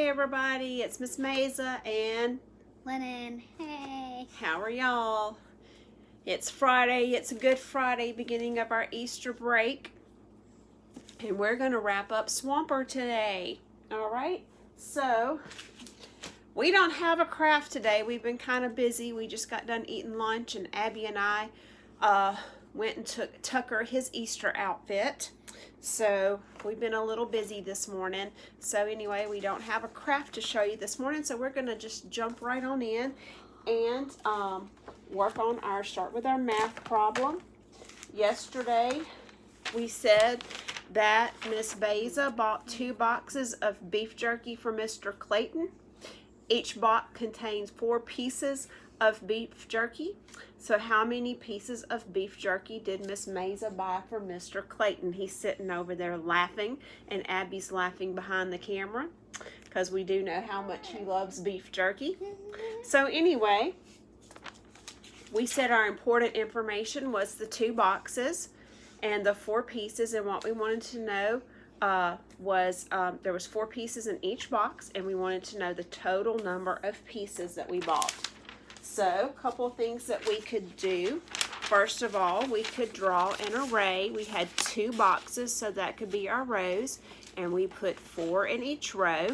Hey everybody, it's Miss Maza and Lennon. Hey. how are y'all? It's Friday, it's a good Friday, beginning of our Easter break. And we're going to wrap up Swamper today. Alright, so we don't have a craft today. We've been kind of busy. We just got done eating lunch and Abby and I went and took Tucker his Easter outfit. So we've been a little busy this morning. So anyway, we don't have a craft to show you this morning. So we're going to just jump right on in and start with our math problem. Yesterday we said that Miss Maza bought 2 boxes of beef jerky for Mr. Clayton. Each box contains 4 pieces of beef jerky. So how many pieces of beef jerky did Miss Maza buy for Mr. Clayton? He's sitting over there laughing, and Abby's laughing behind the camera because we do know how much he loves beef jerky. So anyway, we said our important information was the 2 boxes and the 4 pieces, and what we wanted to know was there was 4 pieces in each box, and we wanted to know the total number of pieces that we bought. So, a couple of things that we could do. First of all, we could draw an array. We had 2 boxes, so that could be our rows, and we put 4 in each row.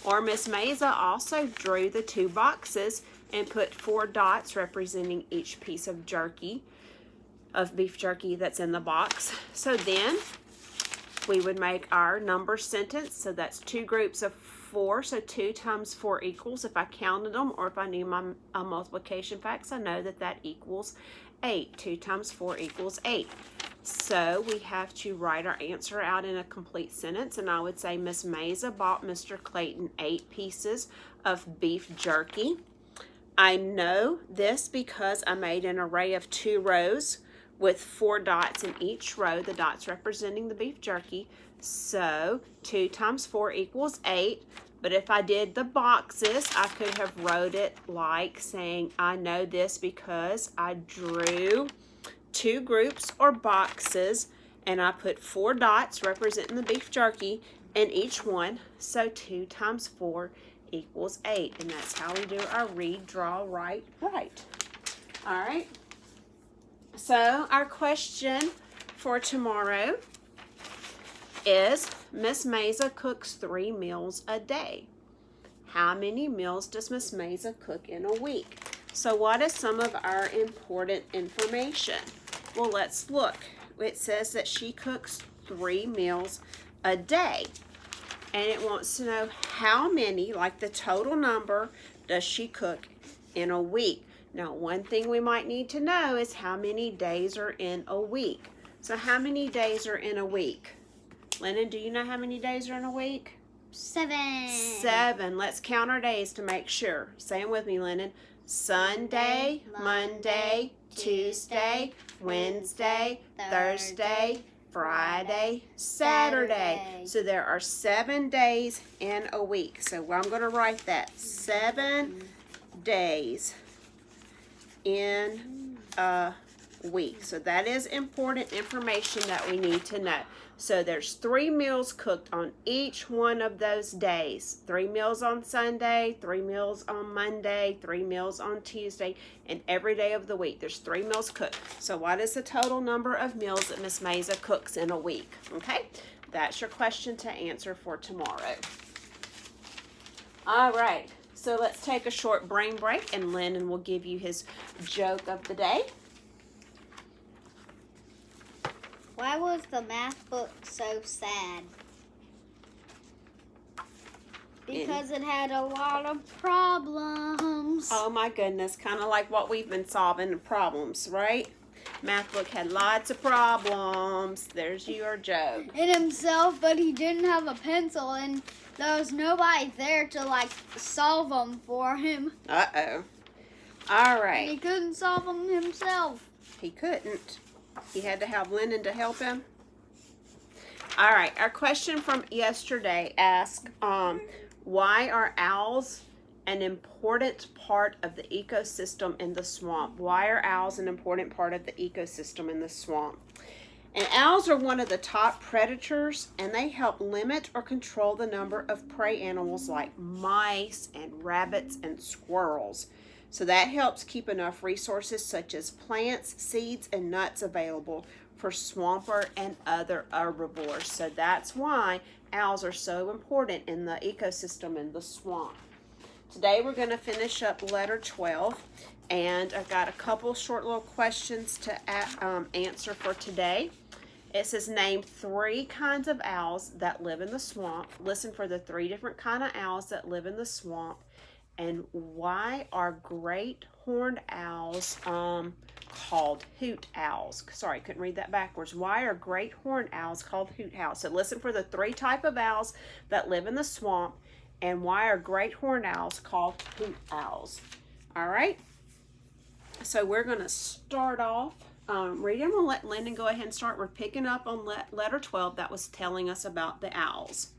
Or Miss Maza also drew the 2 boxes and put 4 dots representing each piece of jerky, of beef jerky that's in the box. So then we would make our number sentence. So that's 2 groups of 4. So 2 times 4 equals, if I counted them or if I knew my multiplication facts, I know that that equals 8. 2 times 4 equals 8. So we have to write our answer out in a complete sentence, and I would say Miss Maza bought Mr. Clayton 8 pieces of beef jerky. I know this because I made an array of 2 rows with 4 dots in each row, the dots representing the beef jerky. So 2 times 4 equals 8. But if I did the boxes, I could have wrote it like saying, I know this because I drew 2 groups or boxes, and I put 4 dots representing the beef jerky in each one. So 2 times 4 equals 8. And that's how we do our read, draw, write, write. All right. So our question for tomorrow is Miss Maza cooks 3 meals a day. How many meals does Miss Maza cook in a week? So what is some of our important information? Well, let's look. It says that she cooks 3 meals a day. And it wants to know how many, like the total number, does she cook in a week. Now, one thing we might need to know is how many days are in a week. So how many days are in a week? Lennon, do you know how many days are in a week? 7. 7. Let's count our days to make sure. Say them with me, Lennon. Sunday, Monday, Tuesday, Wednesday, Thursday, Friday, Saturday. So there are 7 days in a week. So I'm going to write that. 7 days in a week. So that is important information that we need to know. So there's 3 meals cooked on each one of those days. 3 meals on Sunday, 3 meals on Monday, 3 meals on Tuesday, and every day of the week there's 3 meals cooked. So what is the total number of meals that Miss Maza cooks in a week? Okay, that's your question to answer for tomorrow. All right, so let's take a short brain break, and Lennon will give you his joke of the day. Why was the math book so sad? Because it had a lot of problems. Oh my goodness, kind of like what we've been solving, the problems, right? Math book had lots of problems. There's your joke. In himself, but he didn't have a pencil, and there was nobody there to solve them for him. Uh-oh. All And right. he couldn't solve them himself. He couldn't. He had to have Lennon to help him. All right, our question from yesterday asked, why are owls an important part of the ecosystem in the swamp? Why are owls an important part of the ecosystem in the swamp? And owls are one of the top predators, and they help limit or control the number of prey animals like mice and rabbits and squirrels. So that helps keep enough resources such as plants, seeds, and nuts available for swamper and other herbivores. So that's why owls are so important in the ecosystem in the swamp. Today we're going to finish up letter 12, and I've got a couple short little questions to answer for today. It says, name 3 kinds of owls that live in the swamp. Listen for the 3 different kind of owls that live in the swamp. And why are great horned owls called hoot owls? Sorry, couldn't read that backwards. Why are great horned owls called hoot owls? So listen for the 3 type of owls that live in the swamp. And why are great horned owls called hoot owls? All right. So we're going to start off. Reading. I'm going to let Lennon go ahead and start. We're picking up on letter 12 that was telling us about the owls.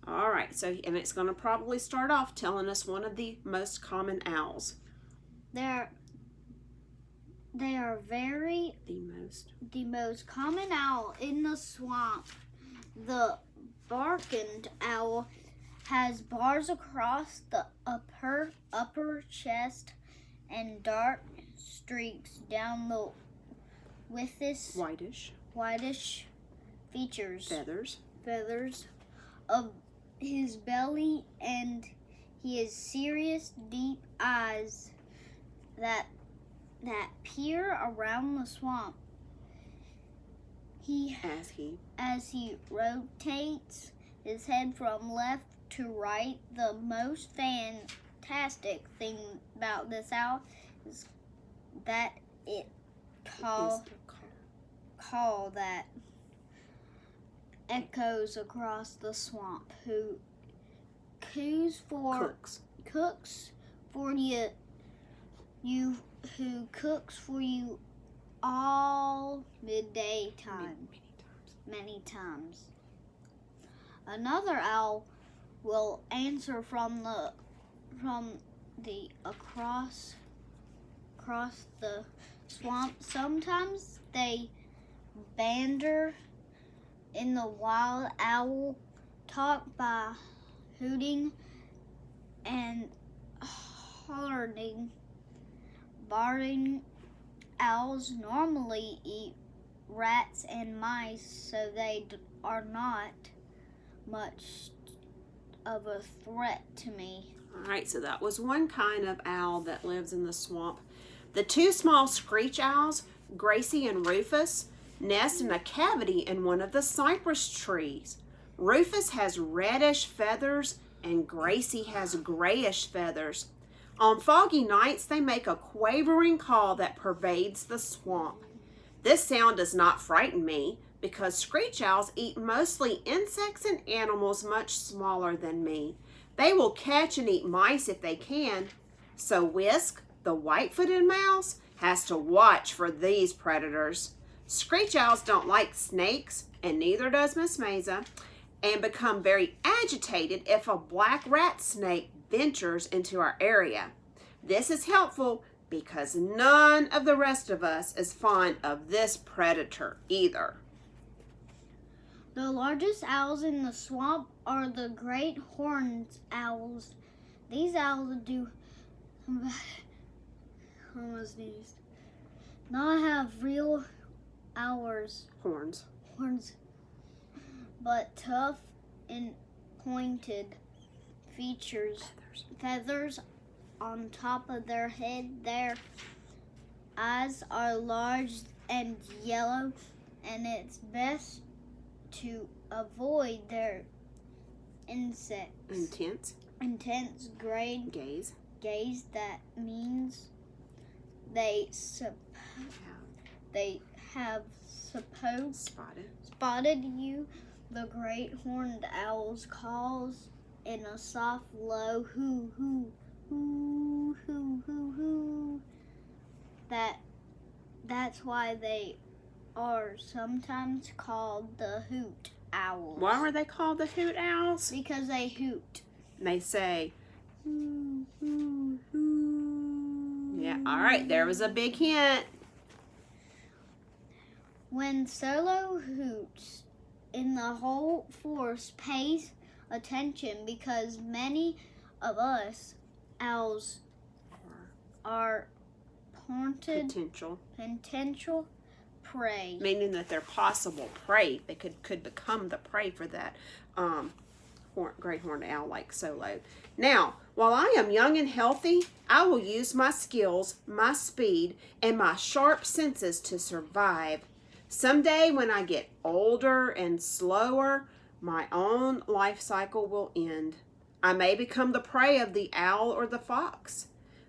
All right, so, and it's going to probably start off telling us one of the most common owls. They are the most common owl in the swamp. The barked owl has bars across the upper chest and dark streaks down the with this whitish features feathers of his belly, and he has serious deep eyes that peer around the swamp. As he rotates his head from left to right, the most fantastic thing about this owl is that it call that echoes across the swamp, who cooks for you all midday time, many times. Another owl will answer from the across the swamp. Sometimes they banter in the wild owl talk by hooting and hollering. Barring owls normally eat rats and mice, so they are not much of a threat to me. All right, so that was one kind of owl that lives in the swamp. The 2 small screech owls, Gracie and Rufus, nest in a cavity in one of the cypress trees. Rufus has reddish feathers and Gracie has grayish feathers. On foggy nights, they make a quavering call that pervades the swamp. This sound does not frighten me because screech owls eat mostly insects and animals much smaller than me. They will catch and eat mice if they can. So Whisk, the white-footed mouse, has to watch for these predators. Screech owls don't like snakes, and neither does Miss Maza, and become very agitated if a black rat snake ventures into our area. This is helpful because none of the rest of us is fond of this predator either. The largest owls in the swamp are the great horned owls. These owls do not have real horns, but tough and pointed feathers on top of their head. Their eyes are large and yellow, and it's best to avoid their intense gaze. That means they have spotted you. The great horned owls calls in a soft, low hoo hoo hoo hoo hoo hoo. That's why they are sometimes called the hoot owls. Why were they called the hoot owls? Because they hoot. They say, hoo, hoo, hoo. Yeah, all right, there was a big hint. When Solo hoots in the whole force pays attention because many of us owls are haunted potential prey. Meaning that they're possible prey. They could become the prey for that great horned owl like Solo. Now, while I am young and healthy, I will use my skills, my speed, and my sharp senses to survive. Someday when I get older and slower, my own life cycle will end. I may become the prey of the owl or the fox.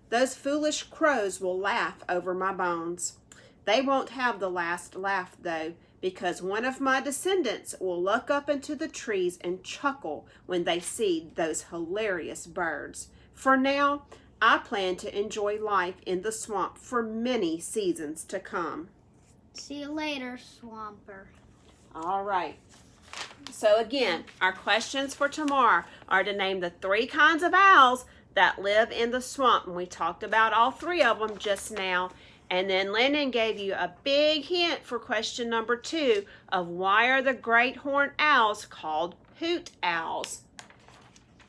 Those foolish crows will laugh over my bones. They won't have the last laugh, though, because one of my descendants will look up into the trees and chuckle when they see those hilarious birds. For now, I plan to enjoy life in the swamp for many seasons to come. See you later, Swamper. All right. So again, our questions for tomorrow are to name the 3 kinds of owls that live in the swamp. And we talked about all 3 of them just now. And then Lennon gave you a big hint for question number 2 of why are the great horned owls called hoot owls.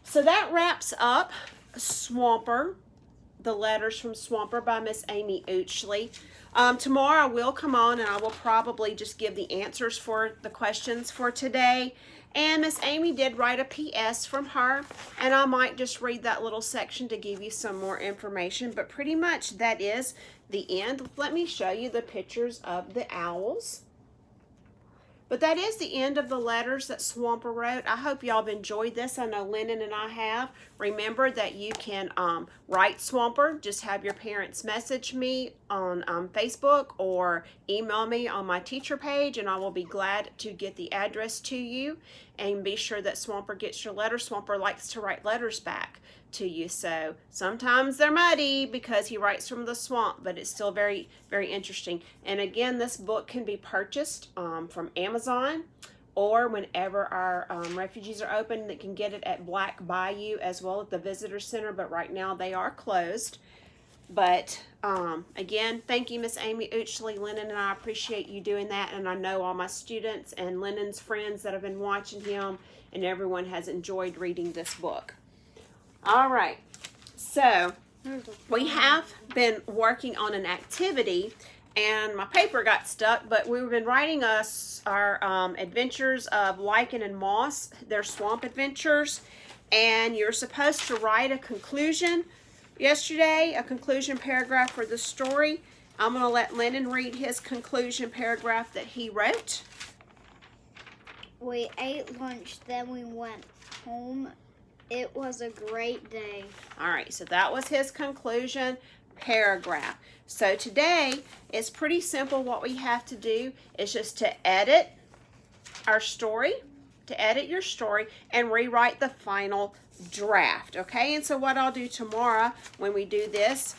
So that wraps up Swamper, the letters from Swamper by Miss Amy Uchley. Tomorrow I will come on and I will probably just give the answers for the questions for today. And Miss Amy did write a PS from her, and I might just read that little section to give you some more information. But pretty much that is the end. Let me show you the pictures of the owls. But that is the end of the letters that Swamper wrote. I hope y'all have enjoyed this. I know Lennon and I have. Remember that you can write Swamper. Just have your parents message me on Facebook or email me on my teacher page, and I will be glad to get the address to you. And be sure that Swamper gets your letter. Swamper likes to write letters back to you, so sometimes they're muddy because he writes from the swamp, but it's still very, very interesting. And again, this book can be purchased from Amazon, or whenever our refugees are open, they can get it at Black Bayou as well at the Visitor Center, but right now they are closed. But again, thank you, Miss Amy Uchley. Lennon and I appreciate you doing that, and I know all my students and Lennon's friends that have been watching him, and everyone has enjoyed reading this book. All right, so we have been working on an activity, and my paper got stuck, but we've been writing our adventures of Lichen and Moss, their swamp adventures, and you're supposed to write a conclusion yesterday, a conclusion paragraph for the story. I'm going to let Lennon read his conclusion paragraph that he wrote. We ate lunch, then we went home. It was a great day. All right, so that was his conclusion paragraph. So today, it's pretty simple. What we have to do is just to edit our story, to edit your story, and rewrite the final draft, okay? And so what I'll do tomorrow when we do this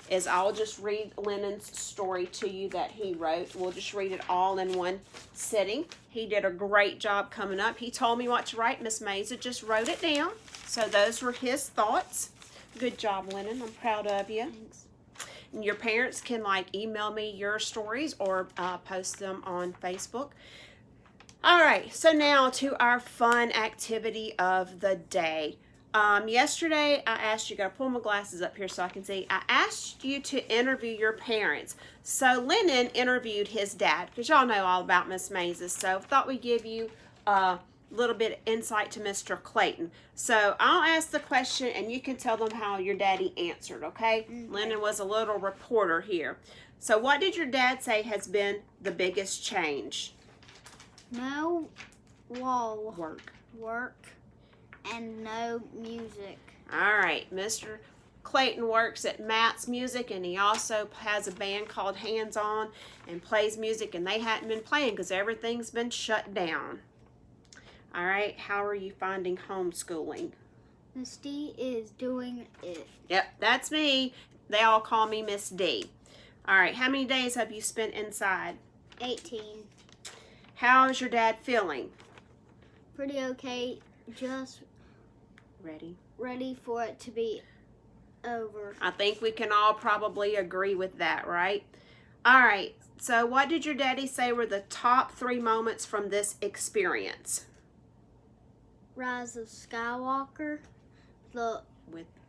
is I'll just read Lennon's story to you that he wrote. We'll just read it all in one sitting. He did a great job coming up. He told me what to write. Miss Maza just wrote it down. So those were his thoughts. Good job, Lennon. I'm proud of you. Thanks. And your parents can email me your stories or post them on Facebook. All right, so now to our fun activity of the day. Yesterday, I asked you, got to pull my glasses up here so I can see. I asked you to interview your parents. So Lennon interviewed his dad, because y'all know all about Miss Maza. So I thought we'd give you a little bit of insight to Mr. Clayton. So I'll ask the question, and you can tell them how your daddy answered, okay? Mm-hmm. Lennon was a little reporter here. So what did your dad say has been the biggest change? No wall Work. and no music. All right, Mr. Clayton works at Matt's Music, and he also has a band called Hands On and plays music, and they hadn't been playing because everything's been shut down. All right, how are you finding homeschooling? Miss D is doing it. Yep, that's me. They all call me Miss D. All right, how many days have you spent inside? 18. How is your dad feeling? Pretty okay. Just ready for it to be over. I think we can all probably agree with that, right? All right. So what did your daddy say were the top 3 moments from this experience? Rise of Skywalker.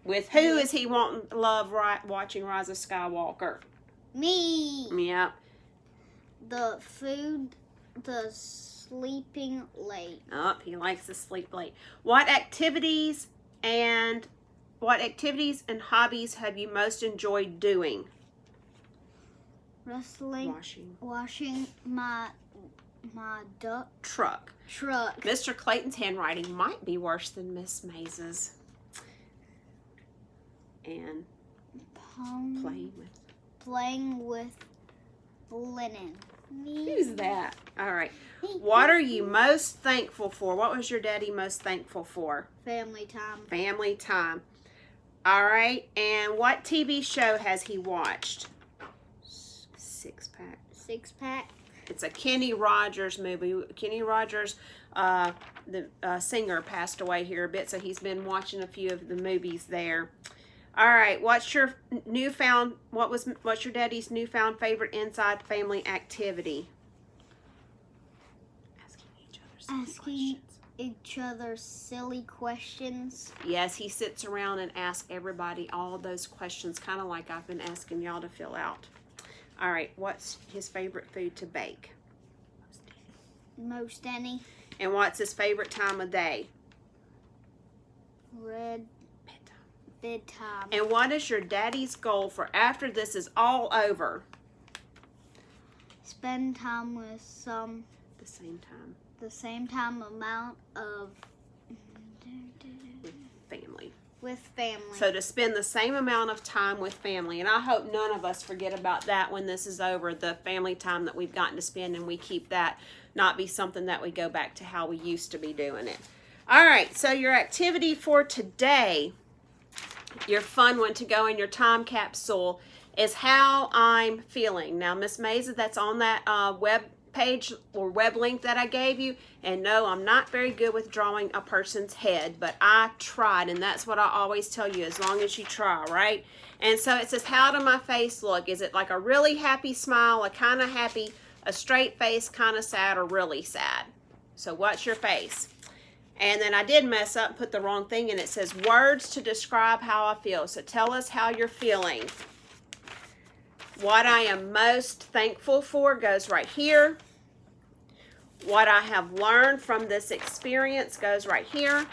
With who is he watching Rise of Skywalker? Me. Yep. The food. The sleeping late. Oh, he likes to sleep late. What activities and hobbies have you most enjoyed doing? Wrestling. Washing my truck. Truck. Mr. Clayton's handwriting might be worse than Miss Maza's. And playing with Lennon. Who's that? All right. What are you most thankful for? What was your daddy most thankful for? Family time. Family time. All right. And what TV show has he watched? Six Pack. It's a Kenny Rogers movie. Kenny Rogers, the singer, passed away here a bit, so he's been watching a few of the movies there. All right, what's your daddy's newfound favorite inside family activity? Asking each other silly questions. Yes, he sits around and asks everybody all those questions, kind of like I've been asking y'all to fill out. All right, what's his favorite food to bake? Most any. And what's his favorite time of day? Bedtime. And what is your daddy's goal for after this is all over? Spend time with the same amount of family. With family. So to spend the same amount of time with family. And I hope none of us forget about that when this is over, the family time that we've gotten to spend, and we keep that, not be something that we go back to how we used to be doing it. All right, so your activity for today, your fun one to go in your time capsule, is how I'm feeling. Now, Miss Maza, that's on that web page or web link that I gave you. And no, I'm not very good with drawing a person's head, but I tried, and that's what I always tell you, as long as you try, right? And so it says, how do my face look? Is it like a really happy smile, a kind of happy, a straight face, kind of sad, or really sad? So what's your face? And then I did mess up and put the wrong thing in. It says words to describe how I feel. So tell us how you're feeling. What I am most thankful for goes right here. What I have learned from this experience goes right here.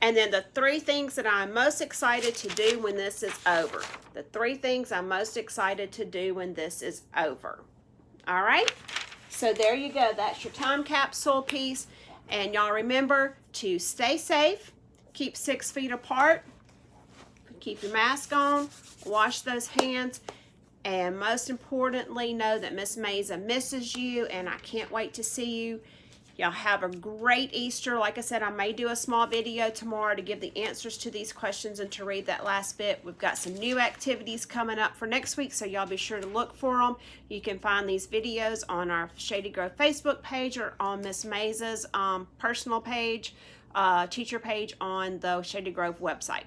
And then the 3 things that I'm most excited to do when this is over. The 3 things I'm most excited to do when this is over. All right? So there you go. That's your time capsule piece. And y'all remember to stay safe, keep 6 feet apart, keep your mask on, wash those hands, and most importantly, know that Miss Maza misses you, and I can't wait to see you. Y'all have a great Easter. Like I said, I may do a small video tomorrow to give the answers to these questions and to read that last bit. We've got some new activities coming up for next week, so y'all be sure to look for them. You can find these videos on our Shady Grove Facebook page or on Miss Maza's personal page, teacher page on the Shady Grove website.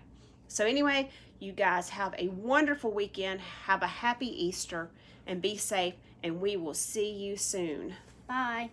So anyway, you guys have a wonderful weekend. Have a happy Easter and be safe, and we will see you soon. Bye.